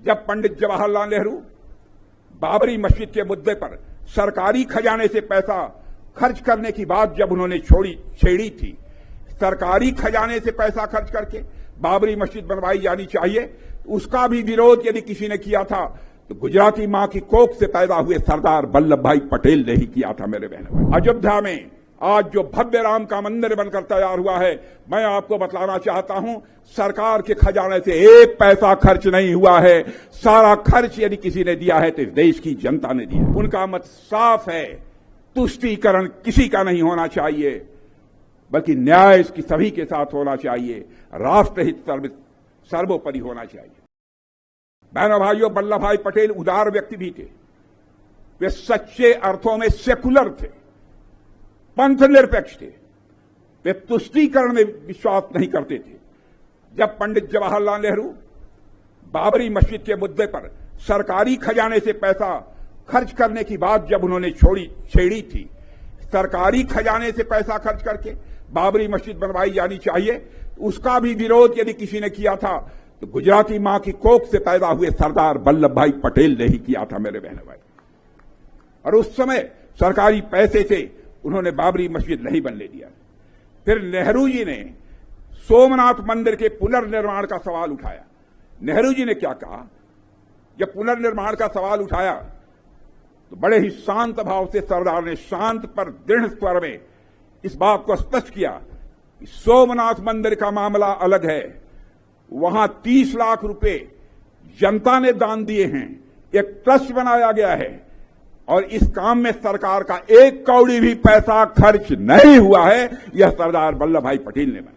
जब पंडित जवाहरलाल नेहरू बाबरी मस्जिद के मुद्दे पर सरकारी खजाने से पैसा खर्च करने की बात जब उन्होंने छेड़ी थी, सरकारी खजाने से पैसा खर्च करके बाबरी मस्जिद बनवाई जानी चाहिए, उसका भी विरोध यदि किसी ने किया था तो गुजराती मां की कोख से पैदा हुए सरदार वल्लभ भाई पटेल ने ही किया था। मेरे बहनों, अयोध्या में आज जो भव्य राम का मंदिर बनकर तैयार हुआ है, मैं आपको बतलाना चाहता हूं, सरकार के खजाने से एक पैसा खर्च नहीं हुआ है। सारा खर्च यदि किसी ने दिया है तो इस देश की जनता ने दिया। उनका मत साफ है, तुष्टीकरण किसी का नहीं होना चाहिए, बल्कि न्याय इसकी सभी के साथ होना चाहिए, राष्ट्रहित सर्वोपरि होना चाहिए। बहनों भाइयों, वल्लभ भाई पटेल उदार व्यक्ति भी थे। वे सच्चे अर्थों में सेकुलर थे, पंथ निरपेक्ष थे। वे तुष्टीकरण में विश्वास नहीं करते थे। जब पंडित जवाहरलाल नेहरू बाबरी मस्जिद के मुद्दे पर सरकारी खजाने से पैसा खर्च करने की बात जब उन्होंने छेड़ी थी, सरकारी खजाने से पैसा खर्च करके बाबरी मस्जिद बनवाई जानी चाहिए, उसका भी विरोध यदि किसी ने किया था तो गुजराती मां की कोख से पैदा हुए सरदार वल्लभ भाई पटेल ने ही किया था। मेरे बहनों भाई, और उस समय सरकारी पैसे से उन्होंने बाबरी मस्जिद नहीं बनने दिया। फिर नेहरू जी ने सोमनाथ मंदिर के पुनर्निर्माण का सवाल उठाया। नेहरू जी ने क्या कहा, जब पुनर्निर्माण का सवाल उठाया तो बड़े ही शांत भाव से सरदार ने शांत पर दृढ़ स्वर में इस बात को स्पष्ट किया कि सोमनाथ मंदिर का मामला अलग है, वहां 30 लाख रुपए जनता ने दान दिए हैं, एक ट्रस्ट बनाया गया है और इस काम में सरकार का एक कौड़ी भी पैसा खर्च नहीं हुआ है। यह सरदार वल्लभ भाई पटेल ने बनाया।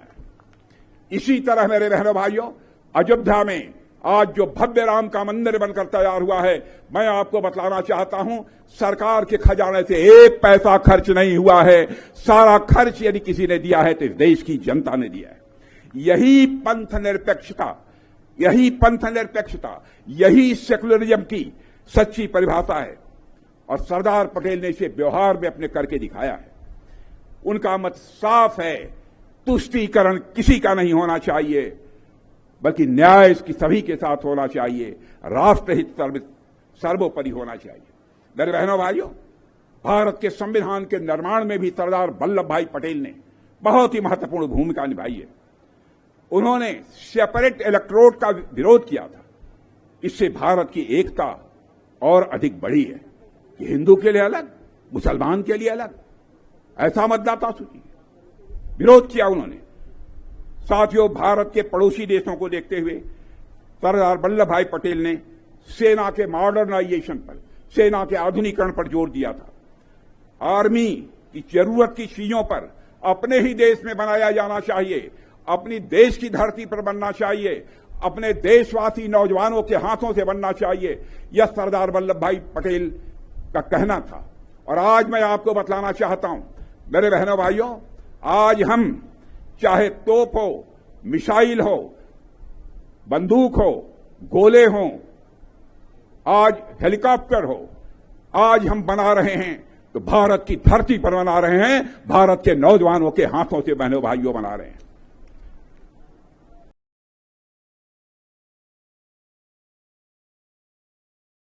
इसी तरह मेरे बहनों भाइयों, अयोध्या में आज जो भव्य राम का मंदिर बनकर तैयार हुआ है, मैं आपको बतलाना चाहता हूं, सरकार के खजाने से एक पैसा खर्च नहीं हुआ है। सारा खर्च यदि किसी ने दिया है तो इस देश की जनता ने दिया है। यही पंथ निरपेक्षता, यही सेकुलरिज्म की सच्ची परिभाषा है और सरदार पटेल ने इसे व्यवहार में अपने करके दिखाया है। उनका मत साफ है, तुष्टीकरण किसी का नहीं होना चाहिए, बल्कि न्याय इसकी सभी के साथ होना चाहिए, राष्ट्रहित सर्वोपरि होना चाहिए। मेरे बहनों भाइयों, भारत के संविधान के निर्माण में भी सरदार वल्लभ भाई पटेल ने बहुत ही महत्वपूर्ण भूमिका निभाई है। उन्होंने सेपरेट इलेक्टोरेट का विरोध किया था। इससे भारत की एकता और अधिक बढ़ी है कि हिंदू के लिए अलग, मुसलमान के लिए अलग, ऐसा मतदाता सूची विरोध किया उन्होंने। साथियों, भारत के पड़ोसी देशों को देखते हुए सरदार वल्लभ भाई पटेल ने सेना के मॉडर्नाइजेशन पर, सेना के आधुनिकीकरण पर जोर दिया था। आर्मी की जरूरत की चीजों पर अपने ही देश में बनाया जाना चाहिए, अपनी देश की धरती पर बनना चाहिए, अपने देशवासी नौजवानों के हाथों से बनना चाहिए। यह सरदार वल्लभ भाई पटेल का कहना था। और आज मैं आपको बतलाना चाहता हूं, मेरे बहनों भाइयों, आज हम चाहे तोप हो, मिसाइल हो, बंदूक हो, गोले हो, आज हेलीकॉप्टर हो, आज हम बना रहे हैं तो भारत की धरती पर बना रहे हैं, भारत के नौजवानों के हाथों से बहनों भाइयों बना रहे हैं।